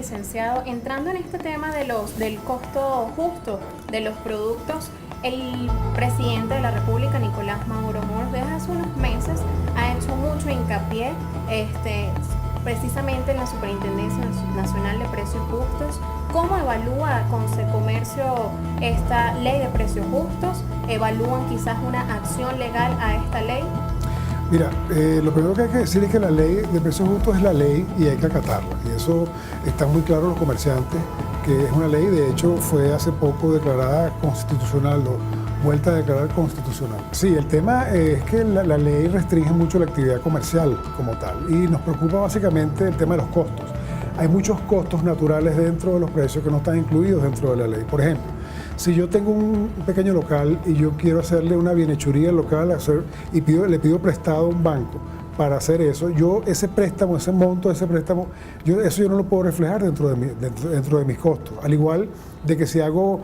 licenciado. Entrando en este tema del costo justo de los productos, el presidente de la República, Nicolás Maduro Moros, desde hace unos meses ha hecho mucho hincapié precisamente en la Superintendencia Nacional de Precios Justos. ¿Cómo evalúa Consecomercio esta ley de precios justos? ¿Evalúan quizás una acción legal a esta ley? Mira, lo primero que hay que decir es que la ley de precios justos es la ley y hay que acatarla. Y eso está muy claro los comerciantes, que es una ley, de hecho fue hace poco declarada constitucional, vuelta a declarar constitucional. Sí, el tema es que la ley restringe mucho la actividad comercial como tal y nos preocupa básicamente el tema de los costos. Hay muchos costos naturales dentro de los precios que no están incluidos dentro de la ley. Por ejemplo, si yo tengo un pequeño local y yo quiero hacerle una bienhechuría al local y le pido prestado a un banco para hacer eso, yo ese préstamo, ese monto de ese préstamo, eso yo no lo puedo reflejar dentro de mis costos. Al igual de que si hago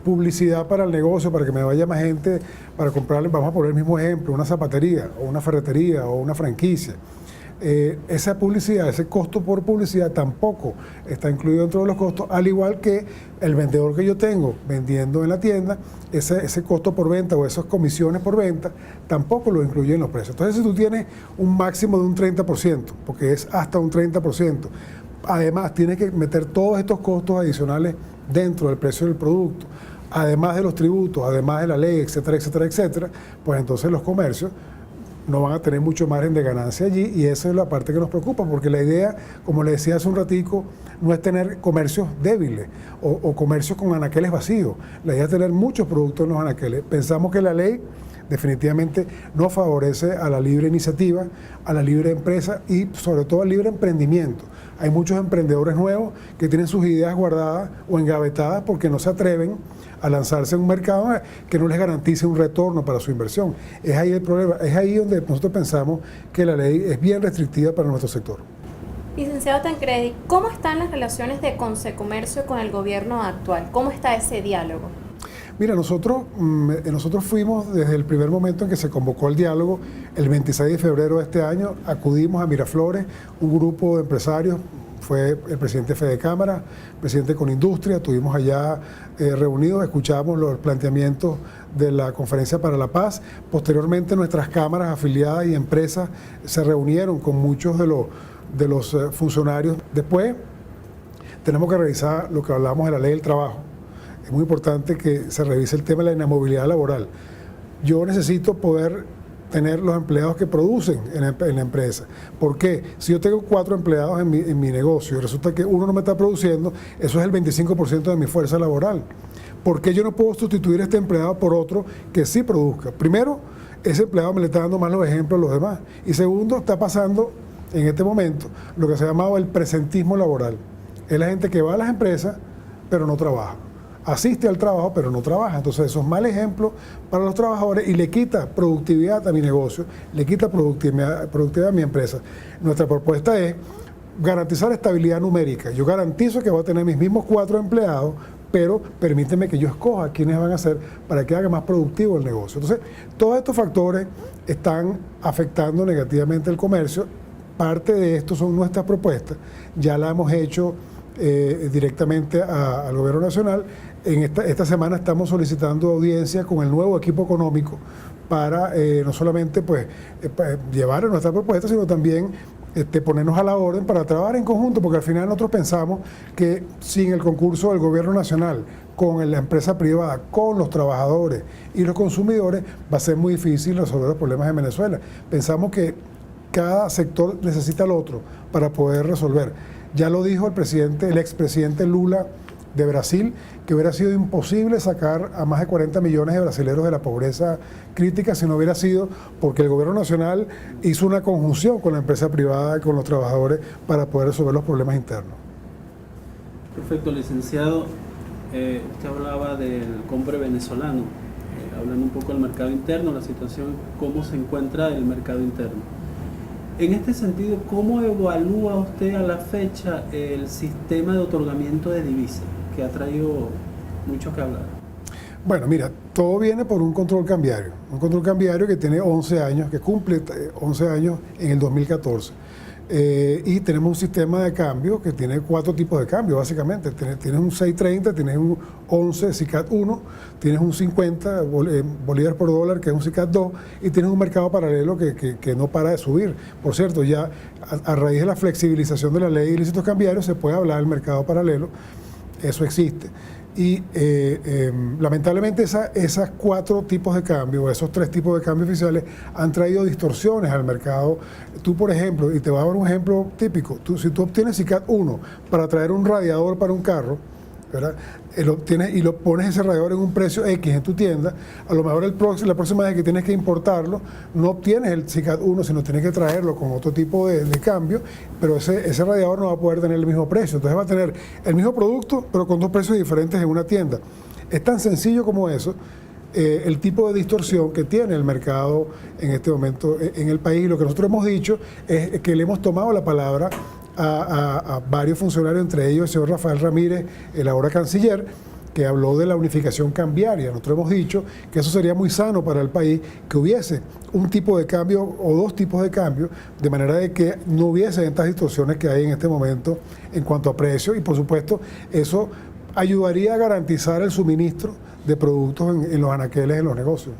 publicidad para el negocio, para que me vaya más gente para comprarle, vamos a poner el mismo ejemplo, una zapatería o una ferretería o una franquicia. Esa publicidad, ese costo por publicidad tampoco está incluido dentro de los costos, al igual que el vendedor que yo tengo vendiendo en la tienda, ese costo por venta o esas comisiones por venta tampoco lo incluye en los precios. Entonces, si tú tienes un máximo de un 30%, porque es hasta un 30%, además tienes que meter todos estos costos adicionales dentro del precio del producto, además de los tributos, además de la ley, etcétera, etcétera, etcétera, pues entonces los comercios no van a tener mucho margen de ganancia allí y esa es la parte que nos preocupa, porque la idea, como le decía hace un ratico, no es tener comercios débiles o comercios con anaqueles vacíos. La idea es tener muchos productos en los anaqueles. Pensamos que la ley definitivamente no favorece a la libre iniciativa, a la libre empresa y sobre todo al libre emprendimiento. Hay muchos emprendedores nuevos que tienen sus ideas guardadas o engavetadas porque no se atreven a lanzarse en un mercado que no les garantice un retorno para su inversión. Es ahí el problema, es ahí donde nosotros pensamos que la ley es bien restrictiva para nuestro sector. Licenciado Tancredi, ¿cómo están las relaciones de Consecomercio con el gobierno actual? ¿Cómo está ese diálogo? Mira, nosotros fuimos desde el primer momento en que se convocó el diálogo, el 26 de febrero de este año, acudimos a Miraflores, un grupo de empresarios, fue el presidente Fede Cámara, presidente con Industria, estuvimos allá reunidos, escuchamos los planteamientos de la Conferencia para la Paz. Posteriormente nuestras cámaras afiliadas y empresas se reunieron con muchos de los funcionarios. Después tenemos que revisar lo que hablamos de la ley del trabajo. Es muy importante que se revise el tema de la inamovilidad laboral. Yo necesito poder tener los empleados que producen en la empresa. ¿Por qué? Si yo tengo 4 empleados en mi negocio y resulta que uno no me está produciendo, eso es el 25% de mi fuerza laboral. ¿Por qué yo no puedo sustituir a este empleado por otro que sí produzca? Primero, ese empleado me le está dando malos ejemplos a los demás. Y segundo, está pasando en este momento lo que se ha llamado el presentismo laboral. Es la gente que va a las empresas, pero no trabaja. Asiste al trabajo, pero no trabaja. Entonces, eso es mal ejemplo para los trabajadores y le quita productividad a mi negocio, le quita productividad a mi empresa. Nuestra propuesta es garantizar estabilidad numérica. Yo garantizo que voy a tener mis mismos 4 empleados, pero permíteme que yo escoja quiénes van a ser para que haga más productivo el negocio. Entonces, todos estos factores están afectando negativamente el comercio. Parte de esto son nuestras propuestas. Ya la hemos hecho directamente al Gobierno Nacional. En esta semana estamos solicitando audiencia con el nuevo equipo económico para no solamente llevar nuestra propuesta, sino también ponernos a la orden para trabajar en conjunto, porque al final nosotros pensamos que sin el concurso del Gobierno Nacional, con la empresa privada, con los trabajadores y los consumidores, va a ser muy difícil resolver los problemas en Venezuela. Pensamos que cada sector necesita al otro para poder resolver. Ya lo dijo el expresidente Lula de Brasil, que hubiera sido imposible sacar a más de 40 millones de brasileños de la pobreza crítica si no hubiera sido porque el gobierno nacional hizo una conjunción con la empresa privada y con los trabajadores para poder resolver los problemas internos. Perfecto, licenciado. Usted hablaba del compre venezolano, hablando un poco del mercado interno, la situación, cómo se encuentra el mercado interno. En este sentido, ¿cómo evalúa usted a la fecha el sistema de otorgamiento de divisas, que ha traído mucho que hablar? Bueno, mira, todo viene por un control cambiario que tiene 11 años, que cumple 11 años en el 2014. Y tenemos un sistema de cambio que tiene 4 tipos de cambio, básicamente. Tienes un 6.30, tienes un 11 SICAD 1, tienes un 50 bolívares por dólar, que es un SICAD 2, y tienes un mercado paralelo que no para de subir. Por cierto, ya a raíz de la flexibilización de la ley de ilícitos cambiarios se puede hablar del mercado paralelo, eso existe. Y lamentablemente esas 4 tipos de cambio, o esos 3 tipos de cambio oficiales, han traído distorsiones al mercado. Tú, por ejemplo, y te voy a dar un ejemplo típico, si tú obtienes SICAD 1 para traer un radiador para un carro, ¿verdad? Y lo pones ese radiador en un precio X en tu tienda, a lo mejor la próxima vez que tienes que importarlo, no obtienes el SICAD 1, sino tienes que traerlo con otro tipo de cambio, pero ese radiador no va a poder tener el mismo precio. Entonces va a tener el mismo producto, pero con 2 precios diferentes en una tienda. Es tan sencillo como eso. El tipo de distorsión que tiene el mercado en este momento en el país. Lo que nosotros hemos dicho es que le hemos tomado la palabra a varios funcionarios, entre ellos el señor Rafael Ramírez, el ahora canciller, que habló de la unificación cambiaria. Nosotros hemos dicho que eso sería muy sano para el país, que hubiese un tipo de cambio o 2 tipos de cambio, de manera de que no hubiese estas distorsiones que hay en este momento en cuanto a precios, y por supuesto eso ayudaría a garantizar el suministro de productos en los anaqueles de los negocios.